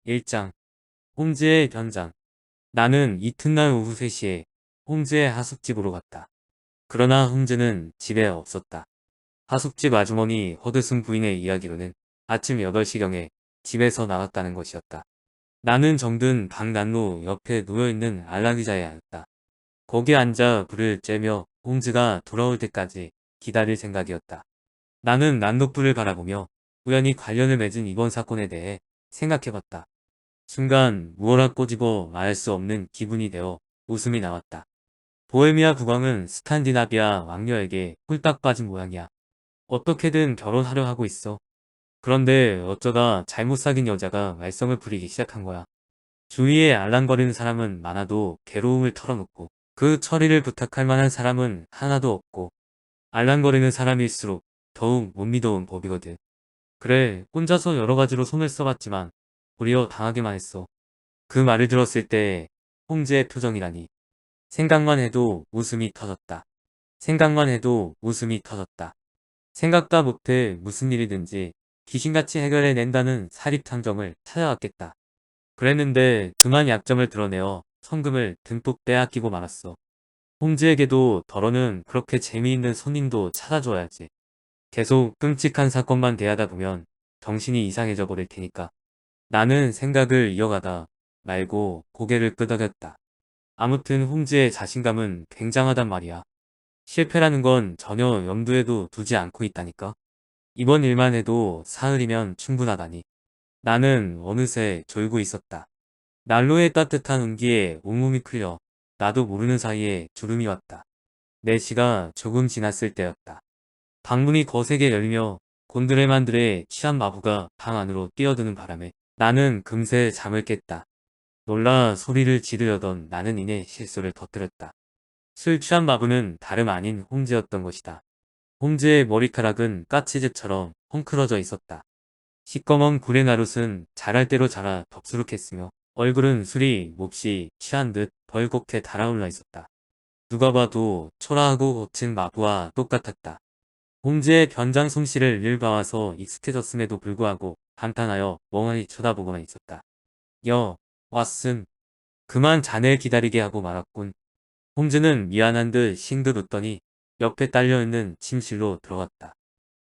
1장 홍즈의 변장. 나는 이튿날 오후 3시에 홍즈의 하숙집으로 갔다. 그러나 홍즈는 집에 없었다. 하숙집 아주머니 허드슨 부인의 이야기로는 아침 8시경에 집에서 나갔다는 것이었다. 나는 정든 방 난로 옆에 놓여있는 안락의자에 앉았다. 거기에 앉아 불을 쬐며 홍즈가 돌아올 때까지 기다릴 생각이었다. 나는 난로불을 바라보며 우연히 관련을 맺은 이번 사건에 대해 생각해봤다. 순간 무어라 꼬집어 말할 수 없는 기분이 되어 웃음이 나왔다. 보헤미아 국왕은 스칸디나비아 왕녀에게 홀딱 빠진 모양이야. 어떻게든 결혼하려 하고 있어. 그런데 어쩌다 잘못 사귄 여자가 말썽을 부리기 시작한 거야. 주위에 알랑거리는 사람은 많아도 괴로움을 털어놓고 그 처리를 부탁할 만한 사람은 하나도 없고 알랑거리는 사람일수록 더욱 못 믿어온 법이거든. 그래, 혼자서 여러 가지로 손을 써봤지만 도리어 당하기만 했어. 그 말을 들었을 때 홍즈의 표정이라니. 생각만 해도 웃음이 터졌다. 생각만 해도 웃음이 터졌다. 생각도 못해 무슨 일이든지 귀신같이 해결해낸다는 사립탐정을 찾아왔겠다. 그랬는데 그만 약점을 드러내어 성금을 듬뿍 빼앗기고 말았어. 홍즈에게도 덜어는 그렇게 재미있는 손님도 찾아줘야지. 계속 끔찍한 사건만 대하다 보면 정신이 이상해져 버릴 테니까. 나는 생각을 이어가다 말고 고개를 끄덕였다. 아무튼 홍즈의 자신감은 굉장하단 말이야. 실패라는 건 전혀 염두에도 두지 않고 있다니까. 이번 일만 해도 사흘이면 충분하다니. 나는 어느새 졸고 있었다. 난로의 따뜻한 온기에 온몸이 풀려 나도 모르는 사이에 주름이 왔다. 4시가 조금 지났을 때였다. 방문이 거세게 열리며 곤드레만드레의 취한 마부가 방 안으로 뛰어드는 바람에 나는 금세 잠을 깼다. 놀라 소리를 지르려던 나는 이내 실수를 터뜨렸다. 술 취한 마부는 다름 아닌 홍즈였던 것이다. 홍즈의 머리카락은 까치집처럼 헝클어져 있었다. 시꺼먼 구레나룻은 자랄 대로 자라 덥수룩했으며 얼굴은 술이 몹시 취한 듯 벌겋게 달아올라 있었다. 누가 봐도 초라하고 거친 마부와 똑같았다. 홍즈의 변장 솜씨를 늘 봐와서 익숙해졌음에도 불구하고 감탄하여 멍하니 쳐다보고만 있었다. 왓슨. 그만 자네를 기다리게 하고 말았군. 홍즈는 미안한 듯 싱긋 웃더니 옆에 딸려있는 침실로 들어갔다.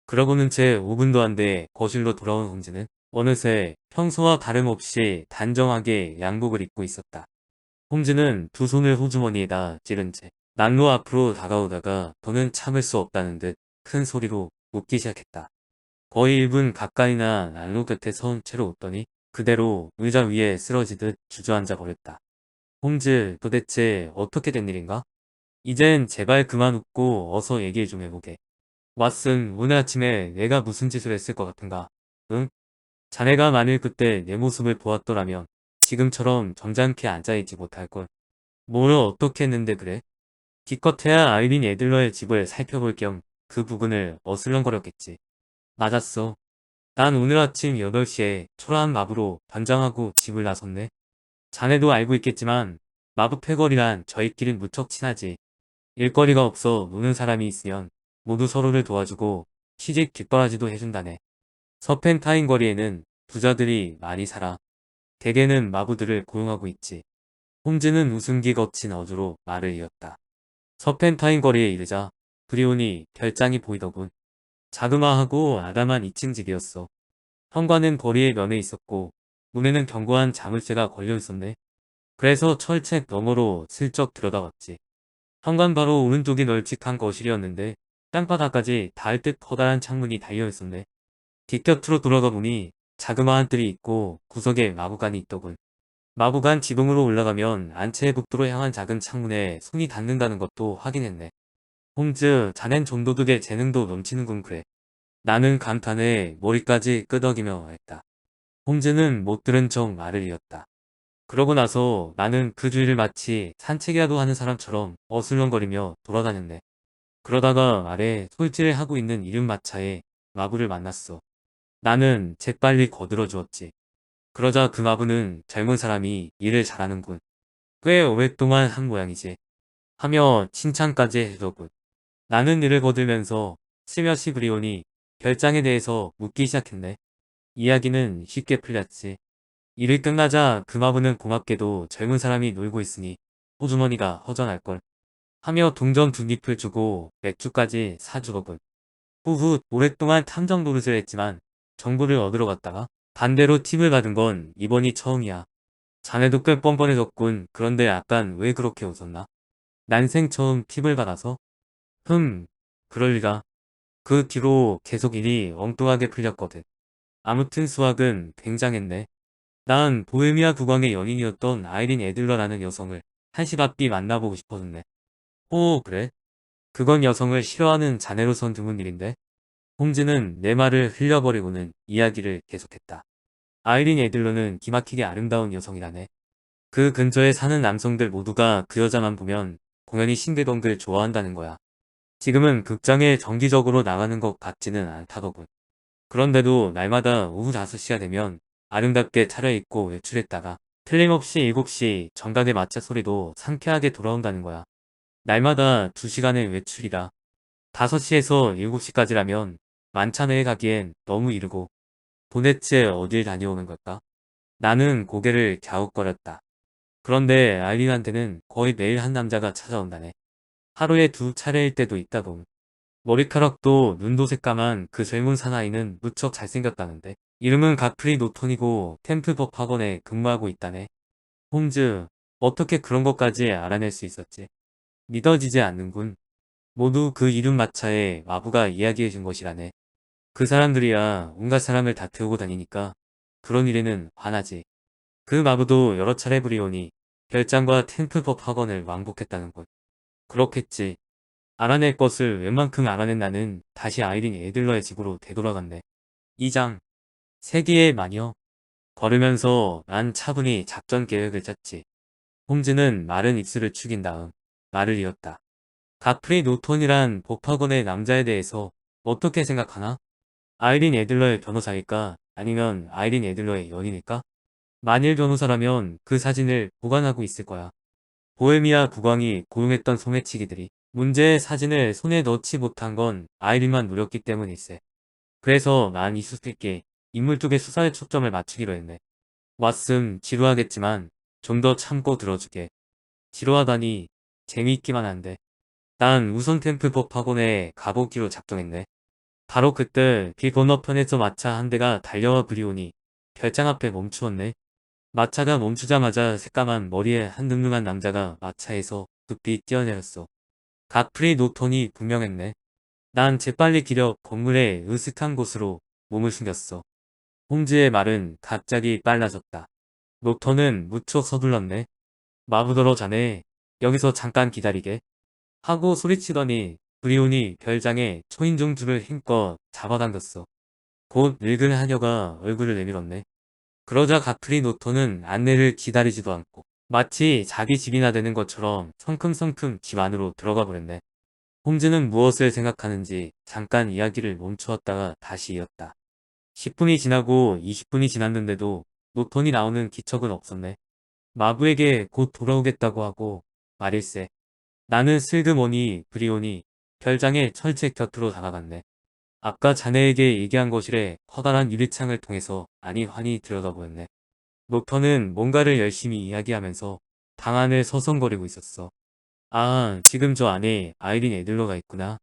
그러고는 채 5분도 안 돼 거실로 돌아온 홍즈는 어느새 평소와 다름없이 단정하게 양복을 입고 있었다. 홍즈는 두 손을 호주머니에다 찌른 채 난로 앞으로 다가오다가 더는 참을 수 없다는 듯 큰 소리로 웃기 시작했다. 거의 1분 가까이나 난로 곁에 선 채로 웃더니 그대로 의자 위에 쓰러지듯 주저앉아 버렸다. 홍즈, 도대체 어떻게 된 일인가? 이젠 제발 그만 웃고 어서 얘기 좀 해보게. 왓슨, 오늘 아침에 내가 무슨 짓을 했을 것 같은가? 응? 자네가 만일 그때 내 모습을 보았더라면 지금처럼 점잖게 앉아있지 못할걸. 뭘 어떻게 했는데 그래? 기껏해야 아이린 애들러의 집을 살펴볼 겸 그 부근을 어슬렁거렸겠지. 맞았어. 난 오늘 아침 8시에 초라한 마부로 변장하고 집을 나섰네. 자네도 알고 있겠지만 마부 패거리란 저희끼린 무척 친하지. 일거리가 없어 노는 사람이 있으면 모두 서로를 도와주고 시집 뒷바라지도 해준다네. 서펜타인 거리에는 부자들이 많이 살아. 대개는 마부들을 고용하고 있지. 홈즈는 웃음기 거친 어조로 말을 이었다. 서펜타인 거리에 이르자 브리온이 별장이 보이더군. 자그마하고 아담한 2층 집이었어. 현관은 거리의 면에 있었고 문에는 견고한 자물쇠가 걸려있었네. 그래서 철책 너머로 슬쩍 들여다봤지. 현관 바로 오른쪽이 널찍한 거실이었는데 땅바닥까지 닿을 듯 커다란 창문이 달려있었네. 뒷곁으로 돌아가 보니 자그마한 뜰이 있고 구석에 마구간이 있더군. 마구간 지붕으로 올라가면 안채의 복도로 향한 작은 창문에 손이 닿는다는 것도 확인했네. 홈즈, 자넨 좀도둑의 재능도 넘치는군 그래. 나는 감탄에 머리까지 끄덕이며 했다. 홈즈는 못 들은 척 말을 이었다. 그러고 나서 나는 그 주위를 마치 산책이라도 하는 사람처럼 어슬렁거리며 돌아다녔네. 그러다가 아래 솔질을 하고 있는 이륜마차에 마부를 만났어. 나는 재빨리 거들어 주었지. 그러자 그 마부는 젊은 사람이 일을 잘하는군. 꽤 오랫동안 한 모양이지. 하며 칭찬까지 해주더군. 나는 이를 거들면서 스며시 브리온이 별장에 대해서 묻기 시작했네. 이야기는 쉽게 풀렸지. 일이 끝나자 그 마부는 고맙게도 젊은 사람이 놀고 있으니 호주머니가 허전할걸 하며 동전 두 잎을 주고 맥주까지 사주거든. 후후 오랫동안 탐정 노릇을 했지만 정보를 얻으러 갔다가 반대로 팁을 받은 건 이번이 처음이야. 자네도 꽤 뻔뻔해졌군. 그런데 약간 왜 그렇게 웃었나? 난생 처음 팁을 받아서? 그럴 리가. 그 뒤로 계속 일이 엉뚱하게 풀렸거든. 아무튼 수학은 굉장했네. 난 보헤미아 국왕의 연인이었던 아이린 애들러라는 여성을 한시 앞뒤 만나보고 싶었는데. 오, 그래? 그건 여성을 싫어하는 자네로선 드문 일인데. 홈즈는 내 말을 흘려버리고는 이야기를 계속했다. 아이린 애들러는 기막히게 아름다운 여성이라네. 그 근처에 사는 남성들 모두가 그 여자만 보면 공연이 싱글벙글 좋아한다는 거야. 지금은 극장에 정기적으로 나가는 것 같지는 않다더군. 그런데도 날마다 오후 5시가 되면 아름답게 차려입고 외출했다가 틀림없이 7시 정각의 마차 소리도 상쾌하게 돌아온다는 거야. 날마다 2시간의 외출이라 5시에서 7시까지라면 만차 내에 가기엔 너무 이르고 도대체 어딜 다녀오는 걸까? 나는 고개를 갸웃거렸다. 그런데 아이린한테는 거의 매일 한 남자가 찾아온다네. 하루에 2차례일 때도 있다고. 머리카락도 눈도 새까만 그 젊은 사나이는 무척 잘생겼다는데. 이름은 가프리 노톤이고 템플법 학원에 근무하고 있다네. 홈즈, 어떻게 그런 것까지 알아낼 수 있었지? 믿어지지 않는군. 모두 그 이름 마차에 마부가 이야기해준 것이라네. 그 사람들이야 온갖 사람을 다 태우고 다니니까 그런 일에는 화나지. 그 마부도 여러 차례 부리오니 별장과 템플법 학원을 왕복했다는 것. 그렇겠지. 알아낼 것을 웬만큼 알아낸 나는 다시 아이린 애들러의 집으로 되돌아간대. 2장 세기의 마녀. 걸으면서 난 차분히 작전 계획을 짰지. 홈즈는 마른 입술을 축인 다음 말을 이었다. 가프리 노톤이란 법학원의 남자에 대해서 어떻게 생각하나? 아이린 애들러의 변호사일까? 아니면 아이린 애들러의 연인일까? 만일 변호사라면 그 사진을 보관하고 있을 거야. 보헤미아 국왕이 고용했던 소매치기들이 문제의 사진을 손에 넣지 못한 건 아이린만 노렸기 때문일세. 그래서 난 이 수수께끼 인물 쪽의 수사에 초점을 맞추기로 했네. 왓슨 지루하겠지만 좀 더 참고 들어주게. 지루하다니 재미있기만 한데. 난 우선 템플법 학원에 가보기로 작정했네. 바로 그때 길 건너편에서 마차 한 대가 달려와 부리오니 별장 앞에 멈추었네. 마차가 멈추자마자 새까만 머리에 한 늠름한 남자가 마차에서 급히 뛰어내렸어. 갓프리 노턴이 분명했네. 난 재빨리 기력 건물의 으슥한 곳으로 몸을 숨겼어. 홈즈의 말은 갑자기 빨라졌다. 노턴은 무척 서둘렀네. 마부더러 자네 여기서 잠깐 기다리게 하고 소리치더니 브리온이 별장에 초인종 줄을 힘껏 잡아당겼어. 곧 늙은 하녀가 얼굴을 내밀었네. 그러자 가프리 노토는 안내를 기다리지도 않고 마치 자기 집이나 되는 것처럼 성큼성큼 집 안으로 들어가 버렸네. 홈즈는 무엇을 생각하는지 잠깐 이야기를 멈추었다가 다시 이었다. 10분이 지나고 20분이 지났는데도 노톤이 나오는 기척은 없었네. 마부에게 곧 돌아오겠다고 하고 말일세. 나는 슬그머니 브리온이 별장의 철책 곁으로 다가갔네. 아까 자네에게 얘기한 것이래. 커다란 유리창을 통해서 아니 환히 들여다보였네. 노턴은 뭔가를 열심히 이야기하면서 방 안을 서성거리고 있었어. 아, 지금 저 안에 아이린 애들러가 있구나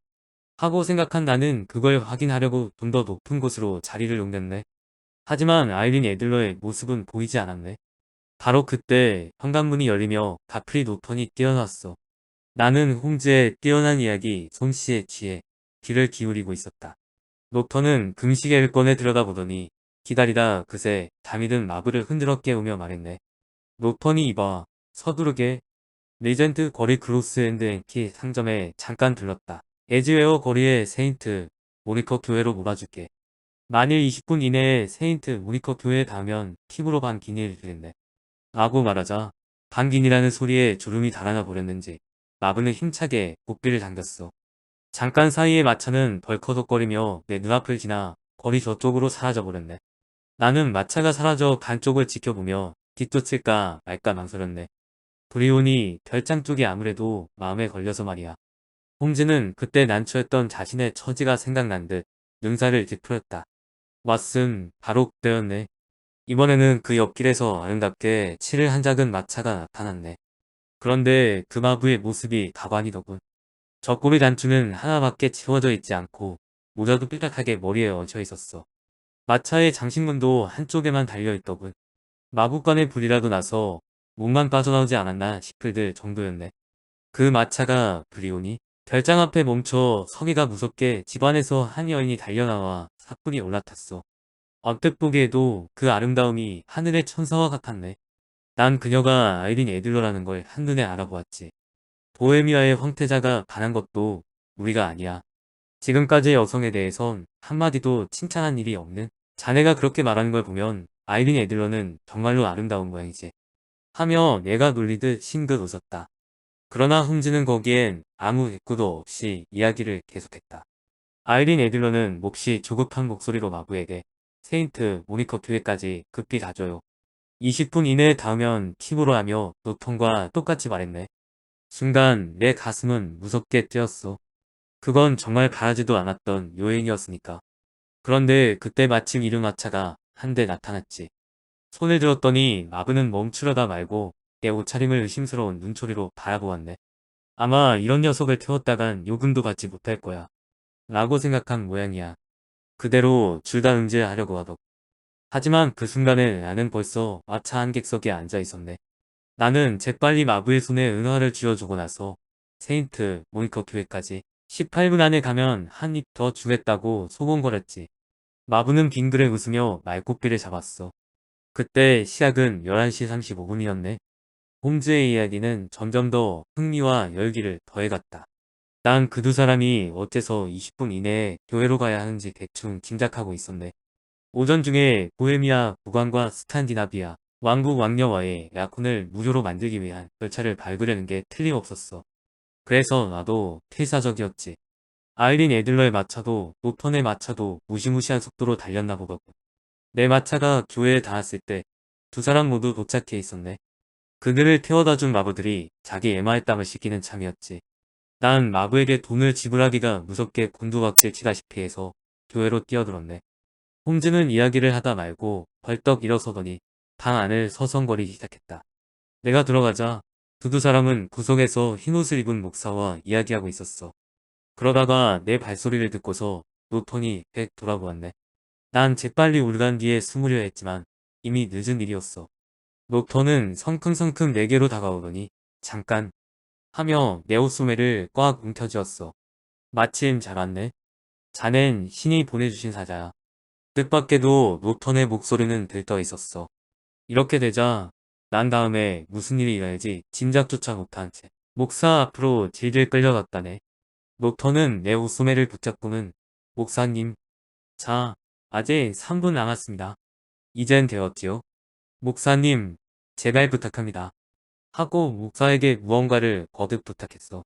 하고 생각한 나는 그걸 확인하려고 좀 더 높은 곳으로 자리를 옮겼네. 하지만 아이린 애들러의 모습은 보이지 않았네. 바로 그때 현관문이 열리며 가프리 노턴이 뛰어났어. 나는 홈즈의 뛰어난 이야기 솜씨에 취해 귀를 기울이고 있었다. 노턴은 금시계를 꺼내 들여다보더니 기다리다 그새 잠이 든 마블을 흔들어 깨우며 말했네. 노턴이 이봐. 서두르게. 리젠트 거리 크로스 앤드 앤키 상점에 잠깐 들렀다. 에즈웨어 거리의 세인트 모니커 교회로 몰아줄게. 만일 20분 이내에 세인트 모니커 교회에 닿으면 팁으로 반 기니를 드린대. 라고 말하자 반 기니라는 소리에 졸음이 달아나 버렸는지 마블은 힘차게 고삐를 당겼어. 잠깐 사이에 마차는 벌커덕거리며 내 눈앞을 지나 거리 저쪽으로 사라져버렸네. 나는 마차가 사라져 간 쪽을 지켜보며 뒤쫓을까 말까 망설였네. 브리온이 별장 쪽이 아무래도 마음에 걸려서 말이야. 홈즈는 그때 난처했던 자신의 처지가 생각난 듯 눈살을 찌푸렸다. 왓슨, 바로 그때였네. 이번에는 그 옆길에서 아름답게 칠을 한 작은 마차가 나타났네. 그런데 그 마부의 모습이 가관이더군. 젖꼬리 단추는 하나밖에 채워져 있지 않고 모자도 삐딱하게 머리에 얹혀 있었어. 마차의 장식문도 한쪽에만 달려있더군. 마부간의 불이라도 나서 몸만 빠져나오지 않았나 싶을 정도였네. 그 마차가 불이 오니 별장 앞에 멈춰 서기가 무섭게 집안에서 한 여인이 달려나와 사뿐히 올라탔어. 언뜻 보기에도 그 아름다움이 하늘의 천사와 같았네. 난 그녀가 아이린 애들러라는 걸 한눈에 알아보았지. 보헤미아의 황태자가 반한 것도 우리가 아니야. 지금까지의 여성에 대해선 한마디도 칭찬한 일이 없는 자네가 그렇게 말하는 걸 보면 아이린 애들러는 정말로 아름다운 모양이지. 하며 내가 놀리듯 싱긋 웃었다. 그러나 홈즈는 거기엔 아무 대꾸도 없이 이야기를 계속했다. 아이린 애들러는 몹시 조급한 목소리로 마부에게 세인트 모니커 교회까지 급히 가줘요. 20분 이내에 닿으면 팁으로 하며 노통과 똑같이 말했네. 순간 내 가슴은 무섭게 뛰었어. 그건 정말 바라지도 않았던 요행이었으니까. 그런데 그때 마침 이륜마차가 한 대 나타났지. 손을 들었더니 마부는 멈추려다 말고 내 옷차림을 의심스러운 눈초리로 바라보았네. 아마 이런 녀석을 태웠다간 요금도 받지 못할 거야. 라고 생각한 모양이야. 그대로 줄다 응지하려고 하더군. 하지만 그 순간에 나는 벌써 마차 한 객석에 앉아 있었네. 나는 재빨리 마부의 손에 은화를 쥐어주고 나서 세인트 모니커 교회까지 18분 안에 가면 한 입 더 주겠다고 소곤거렸지. 마부는 빙그레 웃으며 말꼬피를 잡았어. 그때 시각은 11시 35분이었네. 홈즈의 이야기는 점점 더 흥미와 열기를 더해갔다. 난 그 두 사람이 어째서 20분 이내에 교회로 가야 하는지 대충 짐작하고 있었네. 오전 중에 보헤미아 국왕과 스칸디나비아 왕국 왕녀와의 약혼을 무료로 만들기 위한 절차를 밟으려는 게 틀림없었어. 그래서 나도 필사적이었지. 아이린 애들러의 마차도 노턴의 마차도 무시무시한 속도로 달렸나 보거든. 내 마차가 교회에 닿았을 때 두 사람 모두 도착해 있었네. 그들을 태워다준 마부들이 자기 애마의 땀을 씻기는 참이었지. 난 마부에게 돈을 지불하기가 무섭게 곤두박질 치다시피 해서 교회로 뛰어들었네. 홈즈는 이야기를 하다 말고 벌떡 일어서더니 방 안을 서성거리기 시작했다. 내가 들어가자 두 사람은 구석에서 흰옷을 입은 목사와 이야기하고 있었어. 그러다가 내 발소리를 듣고서 노턴이 백 돌아보았네. 난 재빨리 울간 뒤에 숨으려 했지만 이미 늦은 일이었어. 노턴은 성큼성큼 내게로 다가오더니 잠깐 하며 내 옷소매를 꽉 움켜쥐었어. 마침 잘 왔네. 자넨 신이 보내주신 사자야. 뜻밖에도 노턴의 목소리는 들떠 있었어. 이렇게 되자 난 다음에 무슨 일이 일어날지 짐작조차 못한 채 목사 앞으로 질질 끌려갔다네. 노턴은 내 옷소매를 붙잡고는 목사님, 자, 아직 3분 남았습니다. 이젠 되었지요. 목사님, 제발 부탁합니다. 하고 목사에게 무언가를 거듭 부탁했어.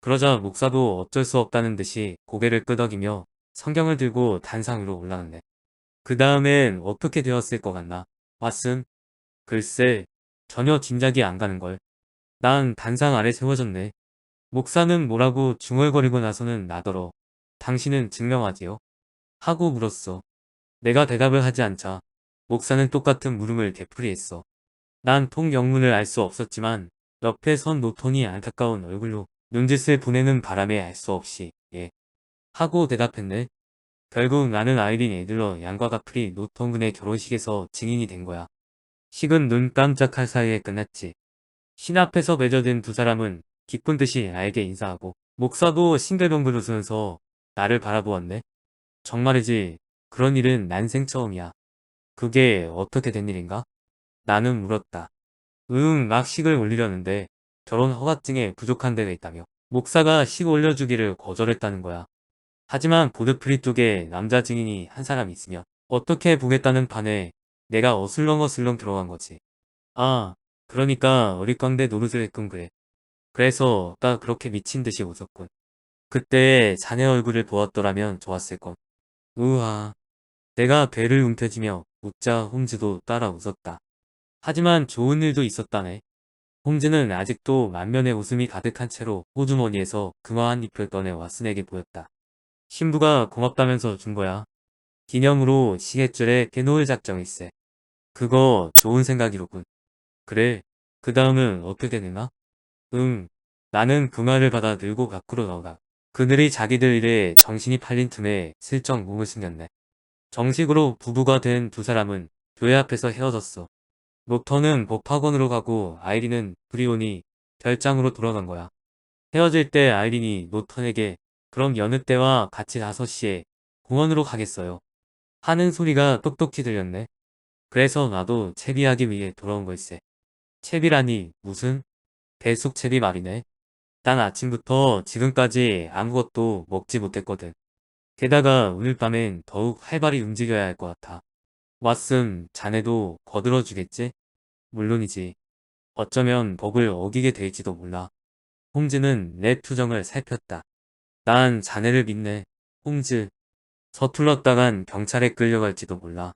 그러자 목사도 어쩔 수 없다는 듯이 고개를 끄덕이며 성경을 들고 단상 위로 올라갔네. 그 다음엔 어떻게 되었을 것 같나? 왓슨? 글쎄, 전혀 짐작이 안 가는걸. 난 단상 아래 세워졌네. 목사는 뭐라고 중얼거리고 나서는 나더러 당신은 증명하지요? 하고 물었어. 내가 대답을 하지 않자 목사는 똑같은 물음을 되풀이했어. 난 통영문을 알 수 없었지만 옆에 선 노톤이 안타까운 얼굴로 눈짓을 보내는 바람에 알 수 없이 예 하고 대답했네. 결국 나는 아이린 애들러 양과 가프리 노턴군의 결혼식에서 증인이 된 거야. 식은 눈 깜짝할 사이에 끝났지. 신 앞에서 맺어든 두 사람은 기쁜 듯이 나에게 인사하고 목사도 싱글벙글 웃으면서 나를 바라보았네. 정말이지 그런 일은 난생 처음이야. 그게 어떻게 된 일인가? 나는 물었다. 막 식을 올리려는데 결혼 허가증에 부족한 데가 있다며 목사가 식 올려주기를 거절했다는 거야. 하지만 보드프리 쪽에 남자 증인이 한 사람 있으면 어떻게 보겠다는 판에 내가 어슬렁어슬렁 들어간 거지. 아, 그러니까 어릿광대 노릇을 했군 그래. 그래서 나 그렇게 미친 듯이 웃었군. 그때 자네 얼굴을 보았더라면 좋았을걸. 우하. 내가 배를 움켜쥐며 웃자 홈즈도 따라 웃었다. 하지만 좋은 일도 있었다네. 홈즈는 아직도 만면에 웃음이 가득한 채로 호주머니에서 금화 한 잎을 꺼내 왓슨에게 보였다. 신부가 고맙다면서 준 거야. 기념으로 시계줄에 깨놓을 작정일세. 그거 좋은 생각이로군. 그래. 그 다음은 어떻게 되나? 응. 나는 그 말을 받아 늘고 밖으로 나오다. 그들이 자기들 일에 정신이 팔린 틈에 슬쩍 몸을 숨겼네. 정식으로 부부가 된 두 사람은 교회 앞에서 헤어졌어. 녹턴은 법학원으로 가고 아이린은 브리온이 별장으로 돌아간 거야. 헤어질 때 아이린이 노턴에게 그럼 여느 때와 같이 5시에 공원으로 가겠어요 하는 소리가 똑똑히 들렸네. 그래서 나도 채비하기 위해 돌아온 걸세. 채비라니 무슨? 배숙채비 말이네. 난 아침부터 지금까지 아무것도 먹지 못했거든. 게다가 오늘 밤엔 더욱 활발히 움직여야 할 것 같아. 왓슨, 자네도 거들어주겠지? 물론이지. 어쩌면 법을 어기게 될지도 몰라. 홈즈는 내 표정을 살폈다. 난 자네를 믿네. 홈즈. 서툴렀다간 경찰에 끌려갈지도 몰라.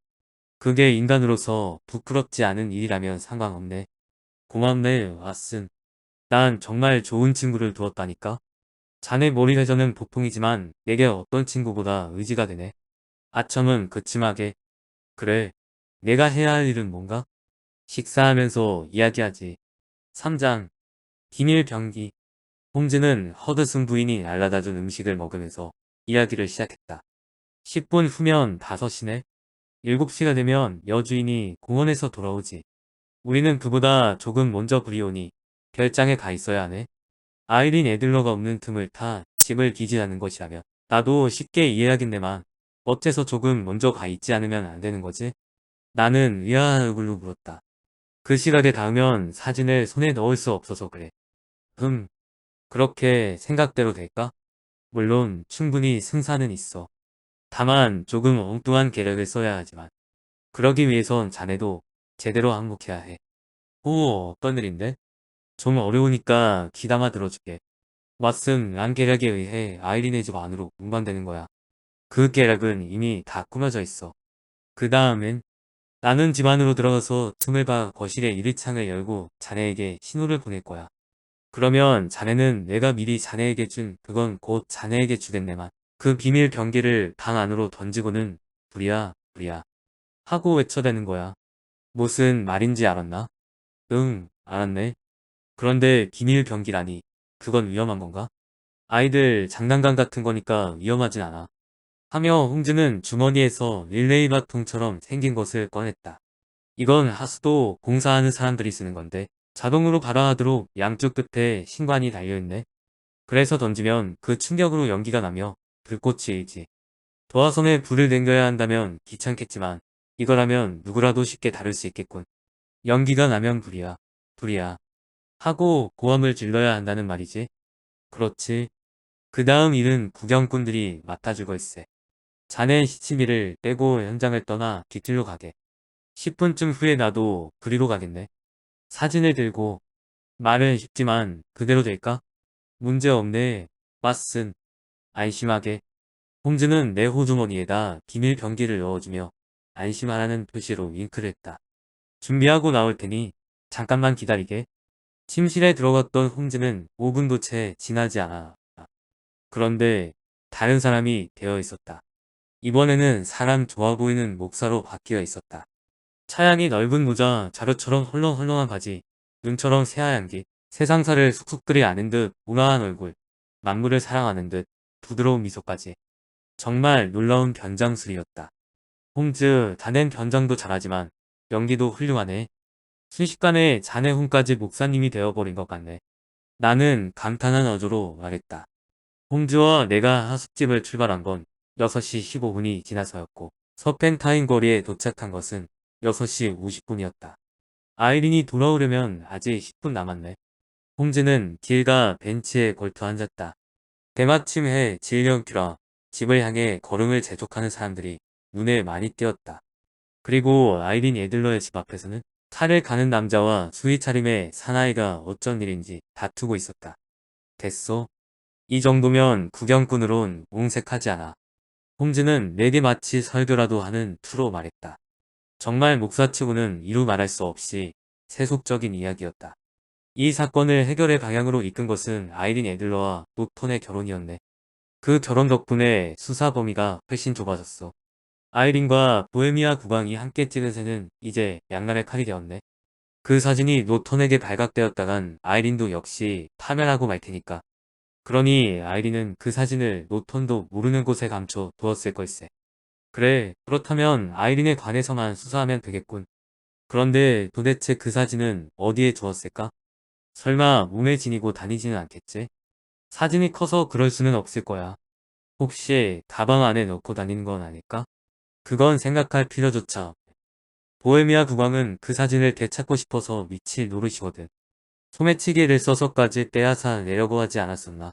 그게 인간으로서 부끄럽지 않은 일이라면 상관없네. 고맙네, 왓슨. 난 정말 좋은 친구를 두었다니까. 자네 머리 회전은 보통이지만 내게 어떤 친구보다 의지가 되네. 아첨은 그침하게. 그래. 내가 해야 할 일은 뭔가? 식사하면서 이야기하지. 3장. 기밀 병기. 홈즈는 허드슨 부인이 알라다준 음식을 먹으면서 이야기를 시작했다. 10분 후면 5시네. 7시가 되면 여주인이 공원에서 돌아오지. 우리는 그보다 조금 먼저 브리온이 별장에 가 있어야 하네. 아이린 애들러가 없는 틈을 타 집을 기지하는 것이라면 나도 쉽게 이해하겠네만 어째서 조금 먼저 가 있지 않으면 안 되는 거지? 나는 의아한 얼굴로 물었다. 그 시각에 닿으면 사진을 손에 넣을 수 없어서 그래. 그렇게 생각대로 될까? 물론 충분히 승산은 있어. 다만 조금 엉뚱한 계략을 써야 하지만 그러기 위해선 자네도 제대로 항복해야 해. 오, 어떤 일인데? 좀 어려우니까 귀담아 들어줄게. 왓슨, 란 계략에 의해 아이린의 집 안으로 운반되는 거야. 그 계략은 이미 다 꾸며져 있어. 그 다음엔 나는 집 안으로 들어가서 틈을 봐 거실의 유리창을 열고 자네에게 신호를 보낼 거야. 그러면 자네는 내가 미리 자네에게 준 그건 곧 자네에게 주겠네만. 그 비밀 병기를 방 안으로 던지고는 불이야, 불이야 하고 외쳐대는 거야. 무슨 말인지 알았나? 응, 알았네. 그런데 비밀 병기라니. 그건 위험한 건가? 아이들 장난감 같은 거니까 위험하진 않아. 하며 홍즈는 주머니에서 릴레이 바통처럼 생긴 것을 꺼냈다. 이건 하수도 공사하는 사람들이 쓰는 건데 자동으로 발화하도록 양쪽 끝에 신관이 달려있네. 그래서 던지면 그 충격으로 연기가 나며 불꽃이 일지. 도화선에 불을 당겨야 한다면 귀찮겠지만 이거라면 누구라도 쉽게 다룰 수 있겠군. 연기가 나면 불이야. 불이야. 하고 고함을 질러야 한다는 말이지. 그렇지. 그 다음 일은 구경꾼들이 맡아줄 걸세. 자네 시치미를 떼고 현장을 떠나 뒤틀로 가게. 10분쯤 후에 나도 그리로 가겠네. 사진을 들고. 말은 쉽지만 그대로 될까? 문제 없네. 왓슨. 안심하게. 홈즈는 내 호주머니에다 비밀 병기를 넣어주며 안심하라는 표시로 윙크를 했다. 준비하고 나올 테니 잠깐만 기다리게. 침실에 들어갔던 홈즈는 5분도 채 지나지 않아. 그런데 다른 사람이 되어 있었다. 이번에는 사람 좋아 보이는 목사로 바뀌어 있었다. 차양이 넓은 모자, 자루처럼 헐렁헐렁한 바지, 눈처럼 새하얀 귀, 세상사를 쑥쑥 끓이 아는 듯 온화한 얼굴, 만물을 사랑하는 듯 부드러운 미소까지. 정말 놀라운 변장술이었다. 홈즈, 자넨 변장도 잘하지만 연기도 훌륭하네. 순식간에 자네 혼까지 목사님이 되어버린 것 같네. 나는 감탄한 어조로 말했다. 홈즈와 내가 하숙집을 출발한 건 6시 15분이 지나서였고 서펜타인 거리에 도착한 것은 6시 50분이었다. 아이린이 돌아오려면 아직 10분 남았네. 홈즈는 길가 벤치에 걸터 앉았다. 때마침 해 질녘이라 집을 향해 걸음을 재촉하는 사람들이 눈에 많이 띄었다. 그리고 아이린 애들러의 집 앞에서는 차를 가는 남자와 수위 차림의 사나이가 어쩐 일인지 다투고 있었다. 됐어. 이 정도면 구경꾼으론 옹색하지 않아. 홈즈는 내게 마치 설교라도 하는 투로 말했다. 정말 목사치고는 이루 말할 수 없이 세속적인 이야기였다. 이 사건을 해결의 방향으로 이끈 것은 아이린 애들러와 노톤의 결혼이었네. 그 결혼 덕분에 수사 범위가 훨씬 좁아졌어. 아이린과 보헤미아 국왕이 함께 찍은 사진은 이제 양날의 칼이 되었네. 그 사진이 노턴에게 발각되었다간 아이린도 역시 파면하고 말 테니까. 그러니 아이린은 그 사진을 노턴도 모르는 곳에 감춰 두었을 걸세. 그래, 그렇다면 아이린에 관해서만 수사하면 되겠군. 그런데 도대체 그 사진은 어디에 두었을까? 설마 몸에 지니고 다니지는 않겠지? 사진이 커서 그럴 수는 없을 거야. 혹시 가방 안에 넣고 다니는 건 아닐까? 그건 생각할 필요조차 없네. 보헤미아 국왕은 그 사진을 되찾고 싶어서 미칠 노릇이거든. 소매치기를 써서까지 빼앗아 내려고 하지 않았었나?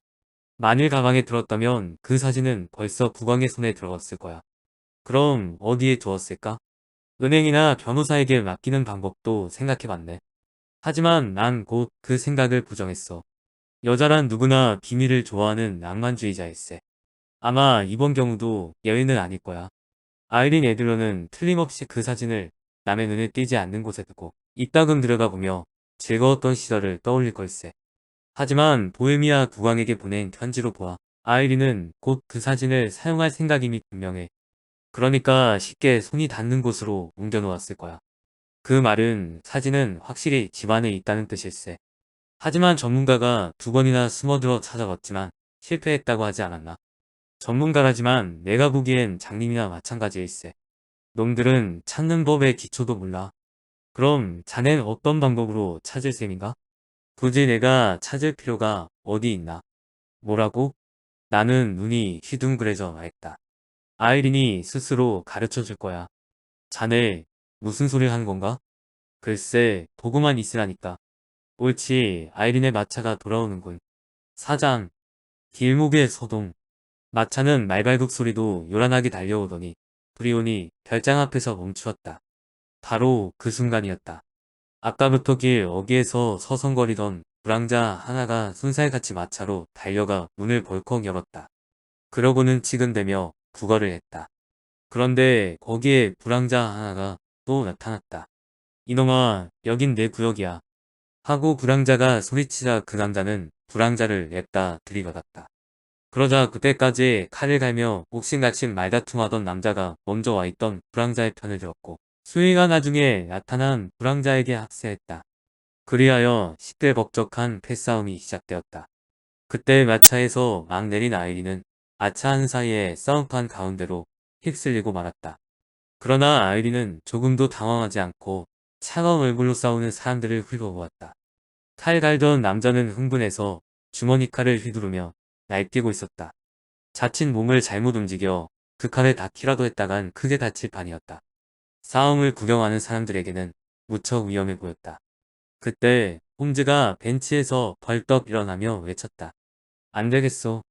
만일 가방에 들었다면 그 사진은 벌써 국왕의 손에 들어갔을 거야. 그럼 어디에 두었을까? 은행이나 변호사에게 맡기는 방법도 생각해봤네. 하지만 난 곧 그 생각을 부정했어. 여자란 누구나 비밀을 좋아하는 낭만주의자일세. 아마 이번 경우도 예외는 아닐 거야. 아이린 에들러는 틀림없이 그 사진을 남의 눈에 띄지 않는 곳에 두고 이따금 들여다보며 즐거웠던 시절을 떠올릴 걸세. 하지만 보헤미아 국왕에게 보낸 편지로 보아 아이린은 곧 그 사진을 사용할 생각임이 분명해. 그러니까 쉽게 손이 닿는 곳으로 옮겨놓았을 거야. 그 말은 사진은 확실히 집 안에 있다는 뜻일세. 하지만 전문가가 2번이나 숨어들어 찾아봤지만 실패했다고 하지 않았나? 전문가라지만 내가 보기엔 장님이나 마찬가지일세. 놈들은 찾는 법의 기초도 몰라. 그럼 자넨 어떤 방법으로 찾을 셈인가? 굳이 내가 찾을 필요가 어디 있나? 뭐라고? 나는 눈이 휘둥그레져 말했다. 아이린이 스스로 가르쳐 줄 거야. 자네, 무슨 소리 하는 건가? 글쎄, 보고만 있으라니까. 옳지, 아이린의 마차가 돌아오는군. 사장, 길목의 소동. 마차는 말발굽 소리도 요란하게 달려오더니 브리온이 별장 앞에서 멈추었다. 바로 그 순간이었다. 아까부터 길 어귀에서 서성거리던 불황자 하나가 순살같이 마차로 달려가 문을 벌컥 열었다. 그러고는 치근대며 구걸을 했다. 그런데 거기에 불황자 하나가 또 나타났다. 이놈아, 여긴 내 구역이야. 하고 불황자가 소리치자 그 남자는 불황자를 냅다 들이받았다. 그러자 그때까지 칼을 갈며 옥신각신 말다툼하던 남자가 먼저 와있던 불황자의 편을 들었고 수위가 나중에 나타난 불황자에게 합세했다. 그리하여 시끌벅적한 패싸움이 시작되었다. 그때 마차에서 막 내린 아이린은 아차 한 사이에 싸움판 가운데로 휩쓸리고 말았다. 그러나 아이린은 조금도 당황하지 않고 차가운 얼굴로 싸우는 사람들을 훑어보았다. 칼 갈던 남자는 흥분해서 주머니 칼을 휘두르며 날뛰고 있었다. 자칫 몸을 잘못 움직여 그 칼을 닿기라도 했다간 크게 다칠 판이었다. 싸움을 구경하는 사람들에게는 무척 위험해 보였다. 그때 홈즈가 벤치에서 벌떡 일어나며 외쳤다. 안 되겠어.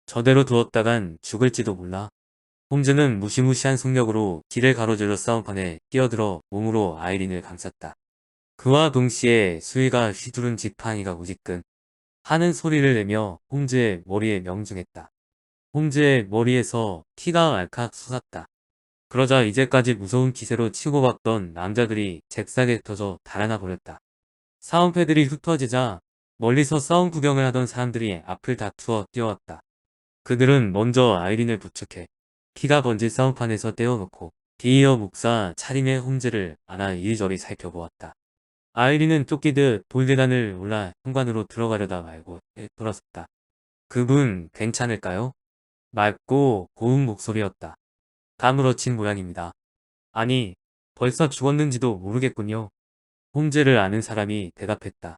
저대로 두었다간 죽을지도 몰라. 홈즈는 무시무시한 속력으로 길을 가로질러 싸움판에 뛰어들어 몸으로 아이린을 감쌌다. 그와 동시에 수위가 휘두른 지팡이가 우지끈 하는 소리를 내며 홈즈의 머리에 명중했다. 홈즈의 머리에서 피가 왈칵 솟았다. 그러자 이제까지 무서운 기세로 치고받던 남자들이 잽싸게 흩어져 달아나 버렸다. 싸움패들이 흩어지자 멀리서 싸움 구경을 하던 사람들이 앞을 다투어 뛰어왔다. 그들은 먼저 아이린을 부축해 피가 번질 싸움판에서 떼어놓고 뒤이어 묵사 차림의 홈즈를 안아 이리저리 살펴보았다. 아이린은 쫓기듯 돌계단을 올라 현관으로 들어가려다 말고 돌아섰다. 그분 괜찮을까요? 맑고 고운 목소리였다. 가물어친 모양입니다. 아니, 벌써 죽었는지도 모르겠군요. 홈즈를 아는 사람이 대답했다.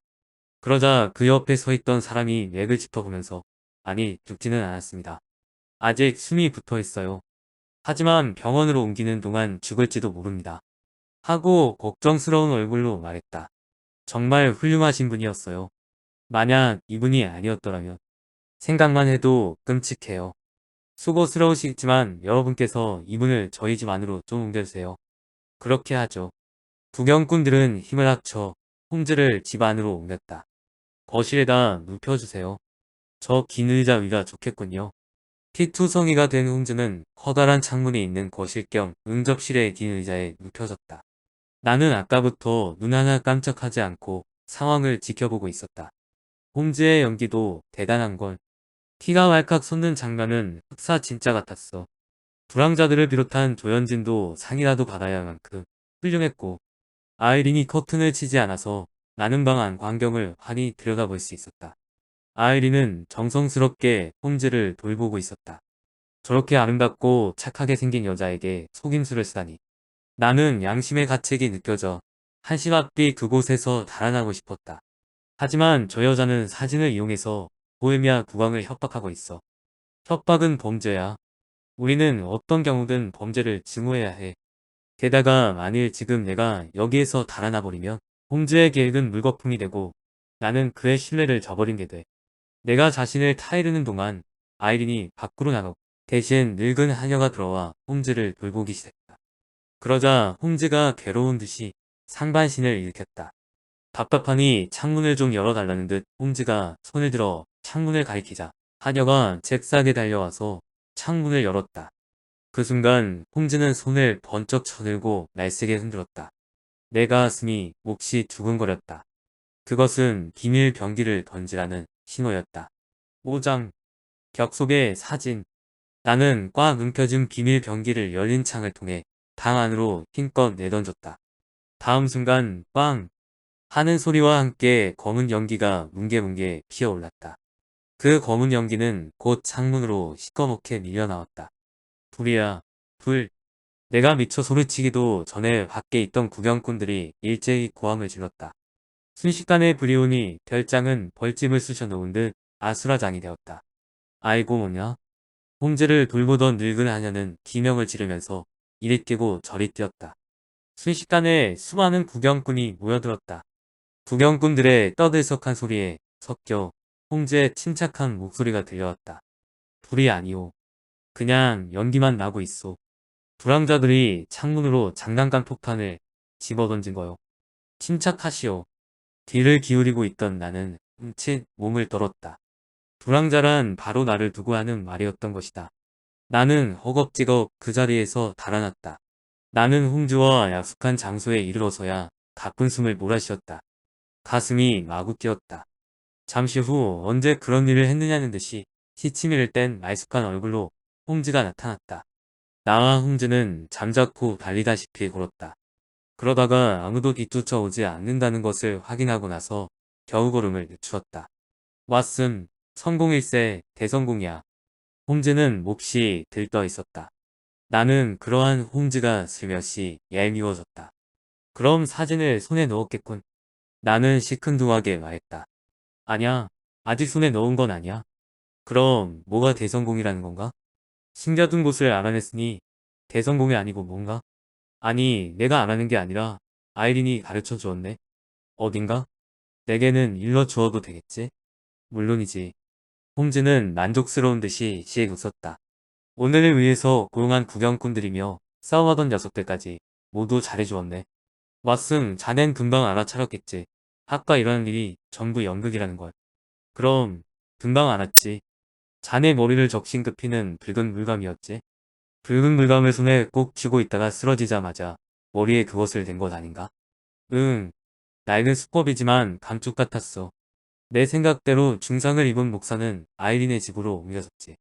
그러자 그 옆에 서 있던 사람이 맥을 짚어보면서 아니, 죽지는 않았습니다. 아직 숨이 붙어 있어요. 하지만 병원으로 옮기는 동안 죽을지도 모릅니다. 하고 걱정스러운 얼굴로 말했다. 정말 훌륭하신 분이었어요. 만약 이분이 아니었더라면 생각만 해도 끔찍해요. 수고스러우시겠지만 여러분께서 이분을 저희 집 안으로 좀 옮겨주세요. 그렇게 하죠. 구경꾼들은 힘을 합쳐 홈즈를 집 안으로 옮겼다. 거실에다 눕혀주세요. 저 긴 의자 위가 좋겠군요. 피투성이가 된 홈즈는 커다란 창문이 있는 거실 겸 응접실의 긴 의자에 눕혀졌다. 나는 아까부터 눈 하나 깜짝하지 않고 상황을 지켜보고 있었다. 홈즈의 연기도 대단한 걸. 피가 왈칵 솟는 장면은 흑사 진짜 같았어. 불황자들을 비롯한 조현진도 상이라도 받아야 할 만큼 훌륭했고, 아이린이 커튼을 치지 않아서 나는 방 안 광경을 환히 들여다볼 수 있었다. 아이린은 정성스럽게 홈즈를 돌보고 있었다. 저렇게 아름답고 착하게 생긴 여자에게 속임수를 쓰다니. 나는 양심의 가책이 느껴져 한심 앞뒤 그곳에서 달아나고 싶었다. 하지만 저 여자는 사진을 이용해서 보헤미아 국왕을 협박하고 있어. 협박은 범죄야. 우리는 어떤 경우든 범죄를 증오해야 해. 게다가 만일 지금 내가 여기에서 달아나 버리면 홈즈의 계획은 물거품이 되고 나는 그의 신뢰를 저버린 게 돼. 내가 자신을 타이르는 동안 아이린이 밖으로 나가고 대신 늙은 하녀가 들어와 홈즈를 돌보기 시작했다. 그러자 홈즈가 괴로운 듯이 상반신을 일으켰다. 답답하니 창문을 좀 열어달라는 듯 홈즈가 손을 들어 창문을 가리키자 하녀가 잽싸게 달려와서 창문을 열었다. 그 순간 홈즈는 손을 번쩍 쳐들고 날쌔게 흔들었다. 내 가슴이 몹시 두근거렸다. 그것은 비밀 병기를 던지라는 신호였다. 5장 벽 속의 사진. 나는 꽉 움켜쥔 비밀 병기를 열린 창을 통해 방 안으로 힘껏 내던졌다. 다음 순간 빵! 하는 소리와 함께 검은 연기가 뭉게뭉게 피어올랐다. 그 검은 연기는 곧 창문으로 시꺼멓게 밀려나왔다. 불이야, 불. 내가 미쳐 소리치기도 전에 밖에 있던 구경꾼들이 일제히 고함을 질렀다. 순식간에 불이 오니 별장은 벌집을 쑤셔놓은 듯 아수라장이 되었다. 아이고 뭐냐? 홈즈를 돌보던 늙은 하녀는 비명을 지르면서 이리 뛰고 저리 뛰었다. 순식간에 수많은 구경꾼이 모여들었다. 구경꾼들의 떠들썩한 소리에 섞여 홈즈의 침착한 목소리가 들려왔다. 불이 아니오. 그냥 연기만 나고 있어. 불황자들이 창문으로 장난감 폭탄을 집어던진 거요. 침착하시오. 뒤를 기울이고 있던 나는 훔칫 몸을 떨었다. 불황자란 바로 나를 두고 하는 말이었던 것이다. 나는 허겁지겁 그 자리에서 달아났다. 나는 홈즈와 약속한 장소에 이르러서야 가쁜 숨을 몰아쉬었다. 가슴이 마구 뛰었다. 잠시 후 언제 그런 일을 했느냐는 듯이 시치미를 뗀 말쑥한 얼굴로 홈즈가 나타났다. 나와 홈즈는 잠자코 달리다시피 걸었다. 그러다가 아무도 뒤쫓아오지 않는다는 것을 확인하고 나서 겨우 걸음을 늦추었다. 왓슨, 성공일세, 대성공이야. 홈즈는 몹시 들떠 있었다. 나는 그러한 홈즈가 슬며시 얄미워졌다. 그럼 사진을 손에 넣었겠군. 나는 시큰둥하게 말했다. 아냐, 아직 손에 넣은 건 아니야. 그럼 뭐가 대성공이라는 건가? 숨겨둔 곳을 알아냈으니 대성공이 아니고 뭔가? 아니, 내가 안 하는 게 아니라 아이린이 가르쳐 주었네. 어딘가? 내게는 일러주어도 되겠지? 물론이지. 홈즈는 만족스러운 듯이 씩 웃었다. 오늘을 위해서 고용한 구경꾼들이며 싸워하던 녀석들까지 모두 잘해주었네. 왓슨, 자넨 금방 알아차렸겠지. 아까 일어난 일이 전부 연극이라는 걸. 그럼 금방 알았지. 자네 머리를 적신 그 피는 붉은 물감이었지. 붉은 물감을 손에 꼭 쥐고 있다가 쓰러지자마자 머리에 그것을 댄 것 아닌가? 응, 낡은 수법이지만 감쪽 같았어. 내 생각대로 중상을 입은 목사는 아이린의 집으로 옮겨졌지.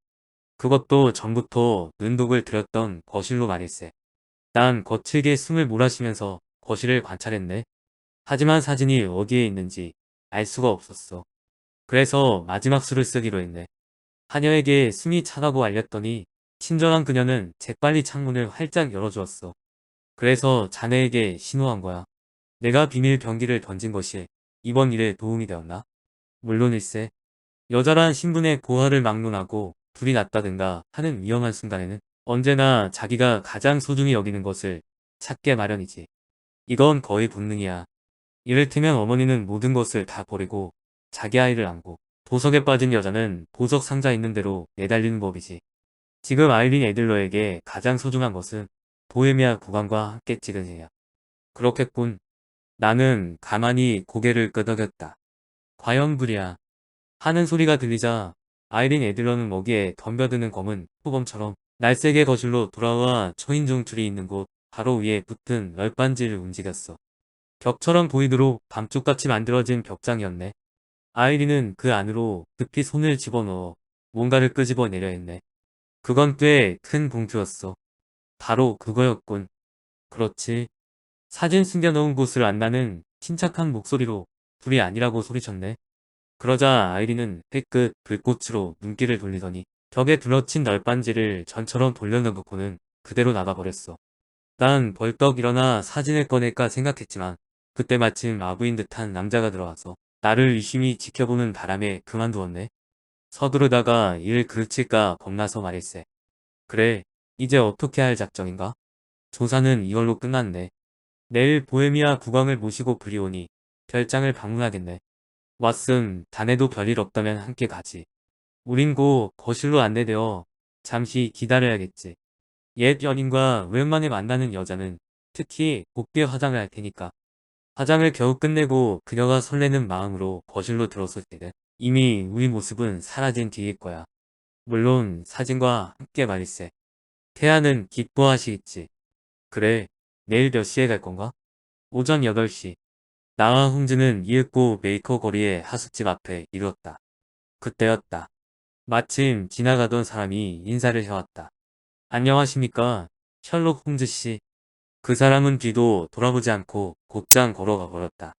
그것도 전부터 눈독을 들였던 거실로 말일세. 난 거칠게 숨을 몰아쉬면서 거실을 관찰했네. 하지만 사진이 어디에 있는지 알 수가 없었어. 그래서 마지막 수를 쓰기로 했네. 하녀에게 숨이 차다고 알렸더니 친절한 그녀는 재빨리 창문을 활짝 열어주었어. 그래서 자네에게 신호한 거야. 내가 비밀 병기를 던진 것이 이번 일에 도움이 되었나? 물론일세. 여자란 신분의 고하를 막론하고 불이 났다든가 하는 위험한 순간에는 언제나 자기가 가장 소중히 여기는 것을 찾게 마련이지. 이건 거의 본능이야. 이를테면 어머니는 모든 것을 다 버리고 자기 아이를 안고 보석에 빠진 여자는 보석 상자 있는 대로 내달리는 법이지. 지금 아이린 애들러에게 가장 소중한 것은 보헤미아 국왕과 함께 찍은 해야. 그렇겠군. 나는 가만히 고개를 끄덕였다. 과연 불이야. 하는 소리가 들리자 아이린 애들러는 먹이에 덤벼드는 검은 표범처럼 날쌔게 거실로 돌아와 초인종 줄이 있는 곳 바로 위에 붙은 널빤지를 움직였어. 벽처럼 보이도록 감쪽같이 만들어진 벽장이었네. 아이린은 그 안으로 급히 손을 집어넣어 뭔가를 끄집어내려 했네. 그건 꽤 큰 봉투였어. 바로 그거였군. 그렇지. 사진 숨겨놓은 곳을 안다는 침착한 목소리로 불이 아니라고 소리쳤네. 그러자 아이린은 삐끗 불꽃으로 눈길을 돌리더니 벽에 둘러친 널빤지를 전처럼 돌려놓고는 그대로 나가버렸어. 난 벌떡 일어나 사진을 꺼낼까 생각했지만 그때 마침 아부인 듯한 남자가 들어와서 나를 유심히 지켜보는 바람에 그만두었네. 서두르다가 일 그르칠까 겁나서 말일세. 그래, 이제 어떻게 할 작정인가? 조사는 이걸로 끝났네. 내일 보헤미아 국왕을 모시고 브리오니 별장을 방문하겠네. 왓슨, 자네도 별일 없다면 함께 가지. 우린 곧 거실로 안내되어 잠시 기다려야겠지. 옛 연인과 오랜만에 만나는 여자는 특히 곱게 화장을 할 테니까. 화장을 겨우 끝내고 그녀가 설레는 마음으로 거실로 들어섰을 때는 이미 우리 모습은 사라진 뒤일 거야. 물론 사진과 함께 말일세. 태아는 기뻐하시겠지. 그래, 내일 몇 시에 갈 건가? 오전 8시. 나와 홍주는 이윽고 메이커 거리의 하숙집 앞에 이르렀다. 그때였다. 마침 지나가던 사람이 인사를 해왔다. 안녕하십니까, 셜록 홈즈 씨. 그 사람은 뒤도 돌아보지 않고 곧장 걸어가 버렸다.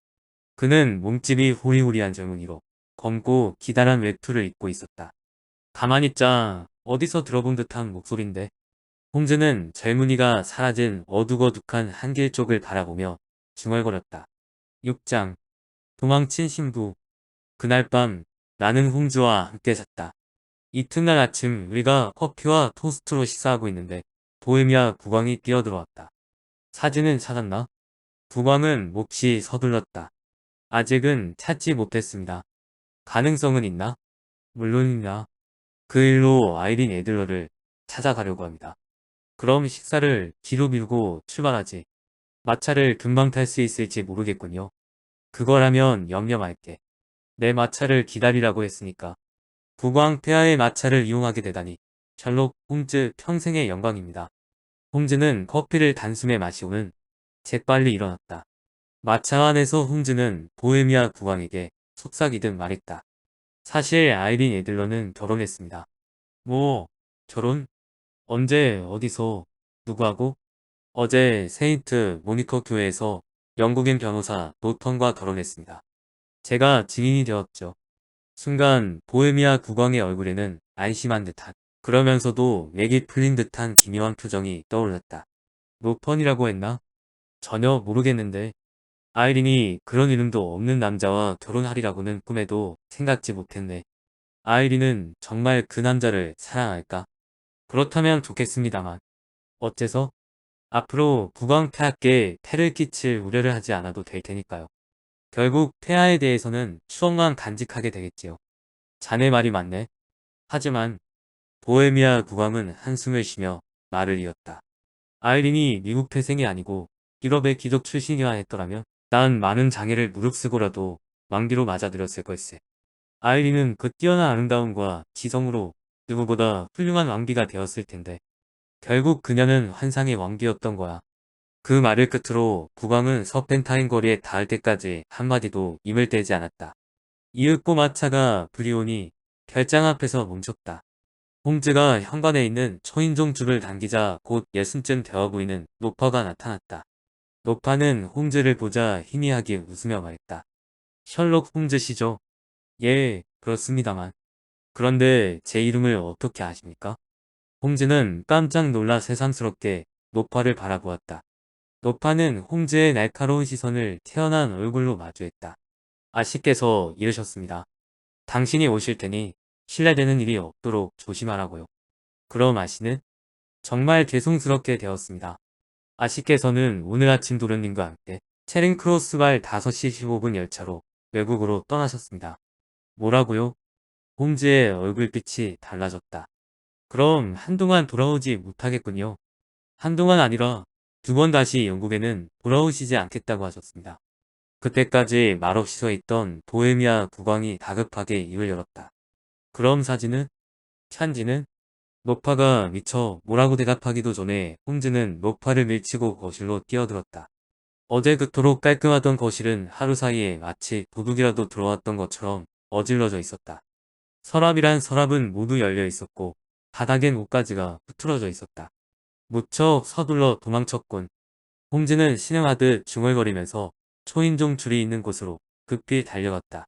그는 몸집이 호리호리한 젊은이로 검고 기다란 외투를 입고 있었다. 가만히 있자. 어디서 들어본 듯한 목소린데. 홈즈는 젊은이가 사라진 어둑어둑한 한길 쪽을 바라보며 중얼거렸다. 6장. 도망친 신부. 그날 밤 나는 홈즈와 함께 잤다. 이튿날 아침 우리가 커피와 토스트로 식사하고 있는데 보헤미아 국왕이 뛰어들어왔다. 사진은 찾았나? 국왕은 몹시 서둘렀다. 아직은 찾지 못했습니다. 가능성은 있나? 물론이나. 그 일로 아이린 애들러를 찾아가려고 합니다. 그럼 식사를 뒤로 미루고 출발하지. 마차를 금방 탈 수 있을지 모르겠군요. 그거라면 염려 말게. 내 마차를 기다리라고 했으니까. 국왕 폐하의 마차를 이용하게 되다니 셜록 홈즈 평생의 영광입니다. 홈즈는 커피를 단숨에 마시고는 재빨리 일어났다. 마차 안에서 홈즈는 보헤미아 국왕에게 속삭이듯 말했다. 사실 아이린 애들러는 결혼했습니다. 뭐, 결혼? 언제, 어디서, 누구하고? 어제 세인트 모니커 교회에서 영국인 변호사 노턴과 결혼했습니다. 제가 증인이 되었죠. 순간 보헤미아 국왕의 얼굴에는 안심한 듯한 그러면서도 맥이 풀린 듯한 기묘한 표정이 떠올랐다. 노턴이라고 했나? 전혀 모르겠는데 아이린이 그런 이름도 없는 남자와 결혼하리라고는 꿈에도 생각지 못했네. 아이린은 정말 그 남자를 사랑할까? 그렇다면 좋겠습니다만 어째서? 앞으로 국왕 폐하께 폐를 끼칠 우려를 하지 않아도 될 테니까요. 결국 폐하에 대해서는 추억만 간직하게 되겠지요. 자네 말이 맞네. 하지만 보헤미아 국왕은 한숨을 쉬며 말을 이었다. 아이린이 미국 태생이 아니고 유럽의 귀족 출신이라 했더라면 난 많은 장애를 무릅쓰고라도 왕비로 맞아들였을 걸세. 아이린은 그 뛰어난 아름다움과 지성으로 누구보다 훌륭한 왕비가 되었을 텐데 결국 그녀는 환상의 왕비였던 거야. 그 말을 끝으로 국왕은 서펜타인 거리에 닿을 때까지 한마디도 입을 떼지 않았다. 이윽고 마차가 브리오니 별장 앞에서 멈췄다. 홈즈가 현관에 있는 초인종 줄을 당기자 곧 예순쯤 되어 보이는 노파가 나타났다. 노파는 홈즈를 보자 희미하게 웃으며 말했다. 셜록 홈즈시죠? 예, 그렇습니다만. 그런데 제 이름을 어떻게 아십니까? 홈즈는 깜짝 놀라 새삼스럽게 노파를 바라보았다. 노파는 홈즈의 날카로운 시선을 태어난 얼굴로 마주했다. 아씨께서 이르셨습니다. 당신이 오실 테니 실례되는 일이 없도록 조심하라고요. 그럼 아씨는? 정말 죄송스럽게 되었습니다. 아씨께서는 오늘 아침 도련님과 함께 체링크로스발 5시 15분 열차로 외국으로 떠나셨습니다. 뭐라고요? 홈즈의 얼굴빛이 달라졌다. 그럼 한동안 돌아오지 못하겠군요. 한동안 아니라 2번 다시 영국에는 돌아오시지 않겠다고 하셨습니다. 그때까지 말없이 서 있던 보헤미아 국왕이 다급하게 입을 열었다. 그럼 사진은? 편지는? 노파가 미처 뭐라고 대답하기도 전에 홈즈는 노파를 밀치고 거실로 뛰어들었다. 어제 그토록 깔끔하던 거실은 하루 사이에 마치 도둑이라도 들어왔던 것처럼 어질러져 있었다. 서랍이란 서랍은 모두 열려 있었고 바닥엔 옷가지가 흐트러져 있었다. 무척 서둘러 도망쳤군. 홍즈는 신음하듯 중얼거리면서 초인종 줄이 있는 곳으로 급히 달려갔다.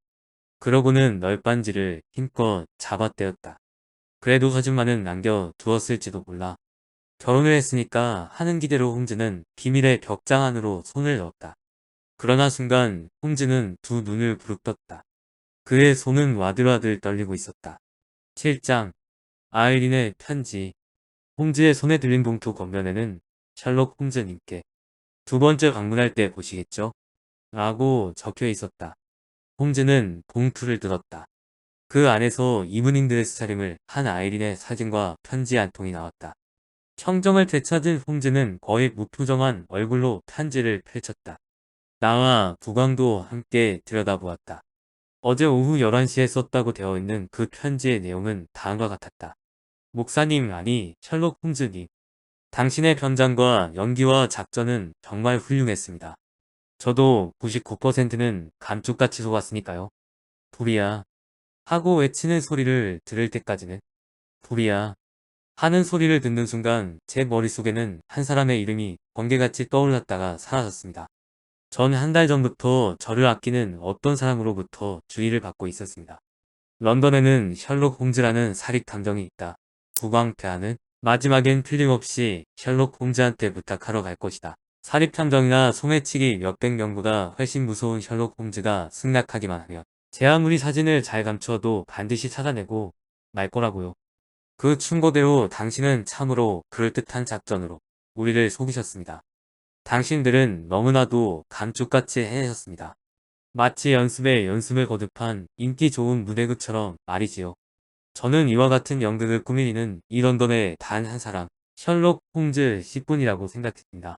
그러고는 널빤지를 힘껏 잡아떼었다. 그래도 아줌마는 남겨두었을지도 몰라. 결혼을 했으니까 하는 기대로 홍즈는 비밀의 벽장 안으로 손을 넣었다. 그러나 순간 홍즈는 두 눈을 부릅떴다. 그의 손은 와들와들 떨리고 있었다. 7장 아이린의 편지. 홍즈의 손에 들린 봉투 겉면에는 셜록 홈즈님께 두 번째 방문할 때 보시겠죠? 라고 적혀 있었다. 홈즈는 봉투를 뜯었다. 그 안에서 이브닝 드레스 차림을 한 아이린의 사진과 편지 한 통이 나왔다. 청정을 되찾은 홈즈는 거의 무표정한 얼굴로 편지를 펼쳤다. 나와 부광도 함께 들여다보았다. 어제 오후 11시에 썼다고 되어 있는 그 편지의 내용은 다음과 같았다. 목사님, 아니 셜록 홈즈님. 당신의 변장과 연기와 작전은 정말 훌륭했습니다. 저도 99%는 감쪽같이 속았으니까요. 불이야. 하고 외치는 소리를 들을 때까지는 불이야. 하는 소리를 듣는 순간 제 머릿속에는 한 사람의 이름이 번개같이 떠올랐다가 사라졌습니다. 전 한 달 전부터 저를 아끼는 어떤 사람으로부터 주의를 받고 있었습니다. 런던에는 셜록 홈즈라는 사립 탐정이 있다. 부광패하는 마지막엔 틀림없이 셜록 홈즈한테 부탁하러 갈 것이다. 사립 탐정이나 소매치기 몇백 명보다 훨씬 무서운 셜록 홈즈가 승낙하기만 하면 제 아무리 사진을 잘 감춰도 반드시 찾아내고 말 거라고요. 그 충고대로 당신은 참으로 그럴듯한 작전으로 우리를 속이셨습니다. 당신들은 너무나도 감쪽같이 해내셨습니다. 마치 연습에 연습을 거듭한 인기 좋은 무대극처럼 말이지요. 저는 이와 같은 연극을 꾸미는 이 런던의 단 한 사람, 셜록 홈즈 씨뿐이라고 생각했습니다.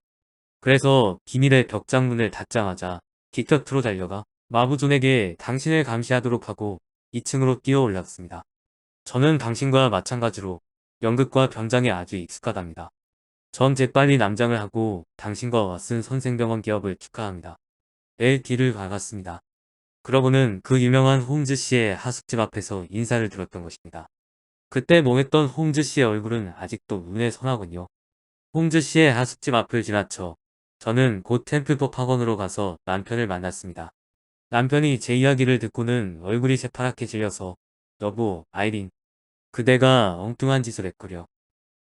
그래서 비밀의 벽장문을 닫자마자 깃털트로 달려가 마부존에게 당신을 감시하도록 하고 2층으로 뛰어 올랐습니다. 저는 당신과 마찬가지로 연극과 변장에 아주 익숙하답니다. 전 재빨리 남장을 하고 당신과 왓슨 선생병원 기업을 축하합니다. LD를 박았습니다. 그러고는 그 유명한 홈즈 씨의 하숙집 앞에서 인사를 드렸던 것입니다. 그때 멍했던 홈즈 씨의 얼굴은 아직도 눈에 선하군요. 홈즈 씨의 하숙집 앞을 지나쳐 저는 곧 템플법 학원으로 가서 남편을 만났습니다. 남편이 제 이야기를 듣고는 얼굴이 새파랗게 질려서 여보, 아이린, 그대가 엉뚱한 짓을 했구려.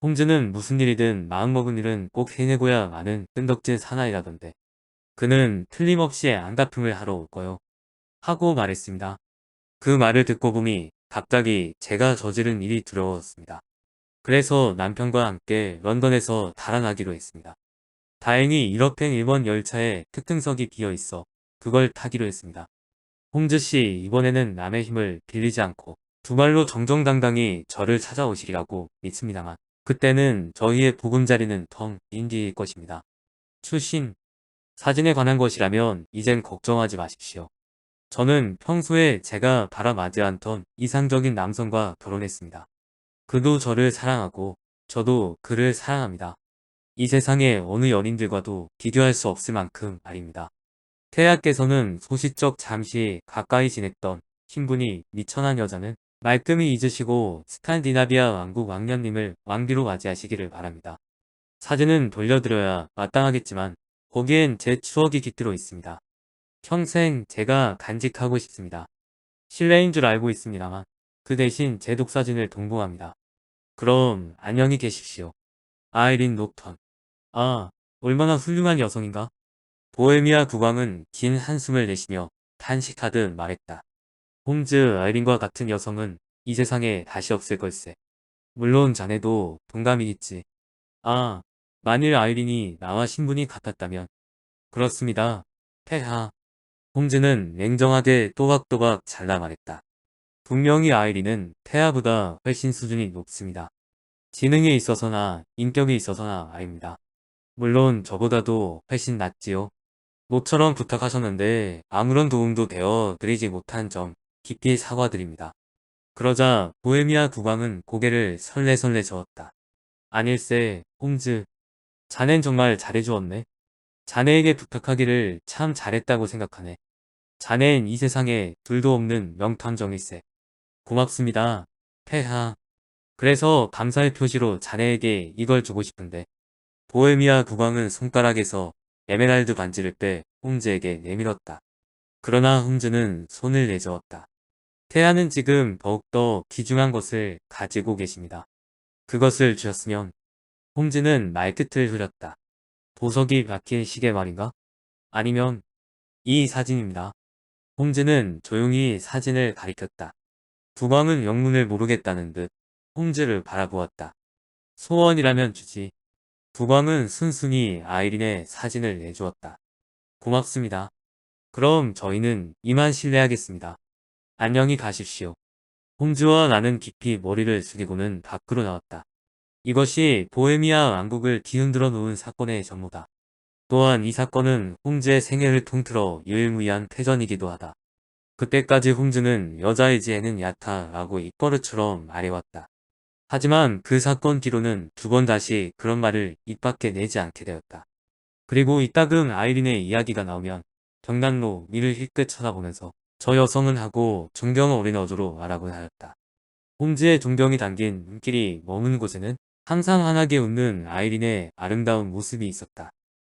홈즈는 무슨 일이든 마음먹은 일은 꼭 해내고야 마는 끈덕진 사나이라던데. 그는 틀림없이 안갚음을 하러 올 거요. 하고 말했습니다. 그 말을 듣고 보니 갑자기 제가 저지른 일이 두려웠습니다. 그래서 남편과 함께 런던에서 달아나기로 했습니다. 다행히 1호펜 1번 열차에 특등석이 비어있어 그걸 타기로 했습니다. 홈즈씨 이번에는 남의 힘을 빌리지 않고 두 발로 정정당당히 저를 찾아오시리라고 믿습니다만 그때는 저희의 보금자리는 텅 빈 뒤일 것입니다. 추신 사진에 관한 것이라면 이젠 걱정하지 마십시오. 저는 평소에 제가 바라마지않던 이상적인 남성과 결혼했습니다. 그도 저를 사랑하고 저도 그를 사랑합니다. 이 세상의 어느 연인들과도 비교할 수 없을 만큼 말입니다. 태하께서는 소시적 잠시 가까이 지냈던 신분이 미천한 여자는 말끔히 잊으시고 스칸디나비아 왕국 왕년님을 왕비로 맞이하시기를 바랍니다. 사진은 돌려드려야 마땅하겠지만 거기엔 제 추억이 깃들어 있습니다. 평생 제가 간직하고 싶습니다. 실례인 줄 알고 있습니다만 그 대신 제 독사진을 동봉합니다. 그럼 안녕히 계십시오. 아이린 녹턴. 아, 얼마나 훌륭한 여성인가? 보헤미아 국왕은 긴 한숨을 내쉬며 탄식하듯 말했다. 홈즈 아이린과 같은 여성은 이 세상에 다시 없을 걸세. 물론 자네도 동감이겠지. 아, 만일 아이린이 나와 신분이 같았다면. 그렇습니다. 폐하. 홈즈는 냉정하게 또박또박 잘라 말했다. 분명히 아이린은 폐하보다 훨씬 수준이 높습니다. 지능에 있어서나 인격에 있어서나 아닙니다. 물론 저보다도 훨씬 낫지요. 모처럼 부탁하셨는데 아무런 도움도 되어 드리지 못한 점 깊이 사과드립니다. 그러자 보헤미아 국왕은 고개를 설레설레 저었다. 아닐세, 홈즈. 자넨 정말 잘해주었네. 자네에게 부탁하기를 참 잘했다고 생각하네. 자넨 이 세상에 둘도 없는 명탐정일세. 고맙습니다, 폐하. 그래서 감사의 표시로 자네에게 이걸 주고 싶은데 보헤미아 국왕은 손가락에서 에메랄드 반지를 빼 홍즈에게 내밀었다. 그러나 홍즈는 손을 내저었다. 태아는 지금 더욱더 귀중한 것을 가지고 계십니다. 그것을 주셨으면. 홍즈는 말끝을 흐렸다. 보석이 박힌 시계 말인가? 아니면 이 사진입니다. 홍즈는 조용히 사진을 가리켰다. 국왕은 영문을 모르겠다는 듯 홍즈를 바라보았다. 소원이라면 주지. 국왕은 순순히 아이린의 사진을 내주었다. 고맙습니다. 그럼 저희는 이만 실례하겠습니다. 안녕히 가십시오. 홍즈와 나는 깊이 머리를 숙이고는 밖으로 나왔다. 이것이 보헤미아 왕국을 뒤흔들어 놓은 사건의 전모다. 또한 이 사건은 홍즈의 생애를 통틀어 유일무이한 패전이기도 하다. 그때까지 홍즈는 여자의 지혜는 얕다라고 입버릇처럼 말해왔다. 하지만 그 사건 뒤로는 두 번 다시 그런 말을 입 밖에 내지 않게 되었다. 그리고 이따금 아이린의 이야기가 나오면 경난로 위를 힐끗 쳐다보면서 저 여성은 하고 존경 어린 어조로 말하곤 하였다. 홍즈의 존경이 담긴 눈길이 머무는 곳에는 항상 환하게 웃는 아이린의 아름다운 모습이 있었다.